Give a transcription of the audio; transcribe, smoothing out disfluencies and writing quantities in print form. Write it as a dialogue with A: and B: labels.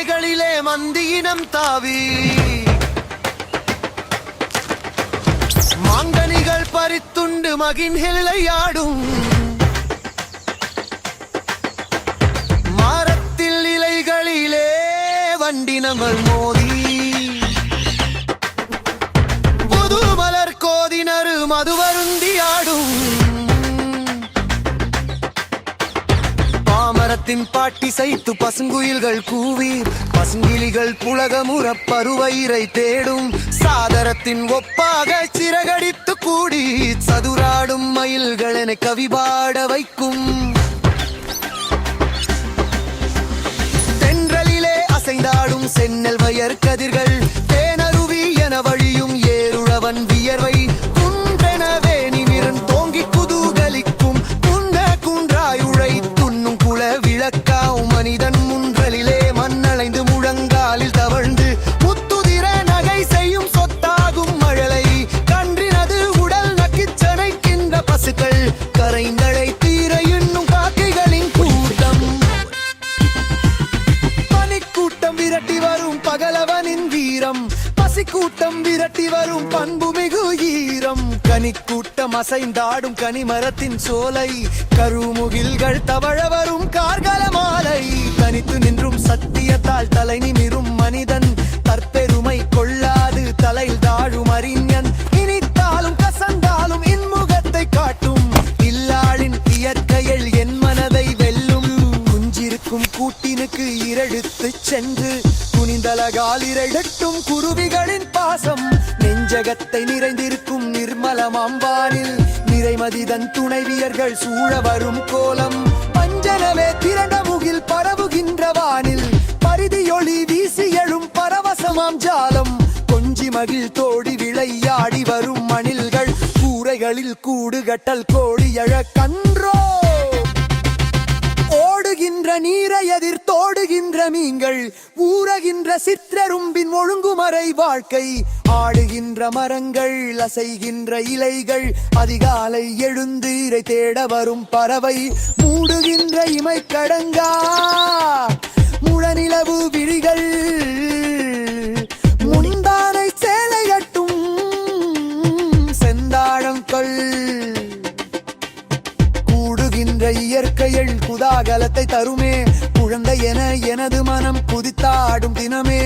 A: இலைகளிலே மந்தியினம் தாவி மாங்கனிகள் பறித்துண்டு மகிழ்ச்சியாடும் மரத்தில் இலைகளிலே வண்டினங்கள் மோதி புது மலர் கோதினரு மதுவருந்தியாடும் பாமரத்தின் பாட்டி சைத்து பசுங்குயில்கள் கூவி பசுங்கிளிகள் புலகமுற பருவயிரை தேடும் சாதரத்தின் ஒப்பாக சிறகடித்து கூடி சதுராடும் மயில்கள் என கவிபாட வைக்கும் தென்றலிலே அசைந்தாடும் சென்னல் வயர் கதிர்கள் தேனருவி என வழியும் ஏருழவன் வியர்வை குன்றெனவே நிமிரன் தோங்கி குதூகலிக்கும் குன்ற குன்றாய் உழை துண்ணும் குல விளக்காவும் மனிதன் முன்றலிலே மண்ணளைந்து முழங்காலில் தவழ்ந்து முத்துதிர நகை செய்யும் சொத்தாகும் மழலை கன்றினது உடல் நக்கிச்சனைக்கின்ற பசுக்கள் கரைந்தழை தீர இன்னும் காக்கைகளின் கூட்டம் பனிக்கூட்டம் விரட்டி வரும் பகலவனின் வீரம் பசிக்கூட்டம் விரட்டி வரும் பண்புமிகு ஈரம் கனிக்கூட்டம் அசைந்தாடும் கனிமரத்தின் சோலை கருமுகில்கள் தவழ வரும் கார்கல மாலை தனித்து நின்றும் சத்தியத்தால் தலை நிமிரும் மனிதன் தற்பெருமை கொள்ளாது தலையில் தாழும் அறிஞன் இனித்தாலும் கசந்தாலும் இன்முகத்தை காட்டும் இல்லாளின் இயற்கையில் என் மனதை வெல்லும் குஞ்சிருக்கும் கூட்டினுக்கு இரழுத்து சென்று குனிந்தலகால் இரடட்டும் குருவிகளின் பாசம் நெஞ்சகத்தை நிறைந்திருக்கும் நிர்மலமாம் வானில் நிறைமதிதன் துணைவியர்கள் சூழ வரும் கோலம் பஞ்சனவே திரண்ட முகில் பரவுகின்ற வானில் பரிதியொளி வீசி எழும் பரவசமாம் ஜாலம் கொஞ்சி மகிழ் தோடி விளையாடி வரும் மணில்கள் கூரைகளில் கூடு கட்டல் கோழி எழ கன்றோ ஓடுகின்ற நீரை எதிர் தோடுகின்ற மீன்கள் ஊறுகின்ற சிற்றரும்பின் ஒழுங்குமறை வாழ்க்கை ஆடுகின்ற மரங்கள் அசைகின்ற இலைகள் அதிகாலை எழுந்து இரை தேட வரும் பறவை மூடுகின்ற இமை கடங்கா முழநிலவு விழிகள் முந்தானை சேலை கட்டும் செந்தாழங்கள் கூடுகின்ற இயற்கையில் குதாகலத்தை தருமே குழந்தை என எனது மனம் குதித்தாடும் தினமே